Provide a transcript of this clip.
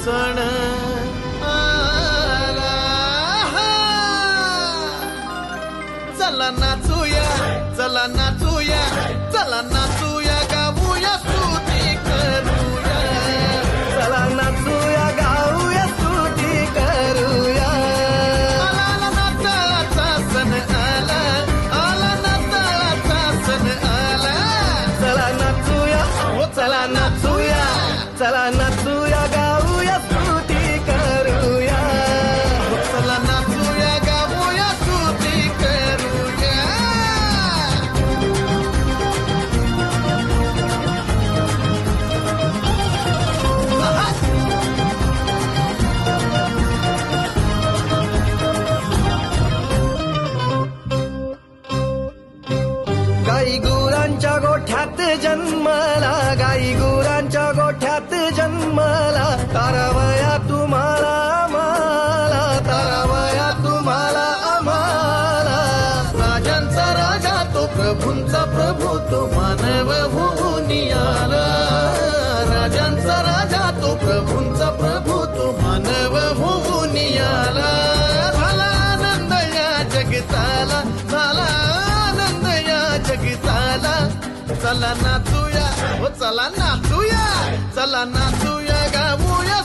सण आला. चला नाचूया, चला नाचूया, चला नाचूया, गाऊया स्तुती करूया. चला नाचूया, गाऊया, स्तुती करूया. आला नाताळाचा सण आला, आला नाताळाचा सण आला. चला नाचूया, हो चला नाचूया, चला नाचूया, गाऊया, स्तुती करूया. चला नाचूया, गाऊया स्तुती करूया. गाई गुरांच्या गोठ्यात जन्मला, गाई गुरांच्या गोठ्यात जन्मला. तारावया तुम्हाला आम्हाला, तारावया तुम्हाला आम्हाला. राजांचा राजा तो, प्रभूंचा प्रभू तो, मानव होऊन आला. राजांचा राजा तो, प्रभूंचा प्रभू तो, मानव होऊन आला. झाला आनंद या जगताला, झाला आनंद या जगताला. चला नाचूया, हो चला नाचूया, चला नाचूया, गाऊया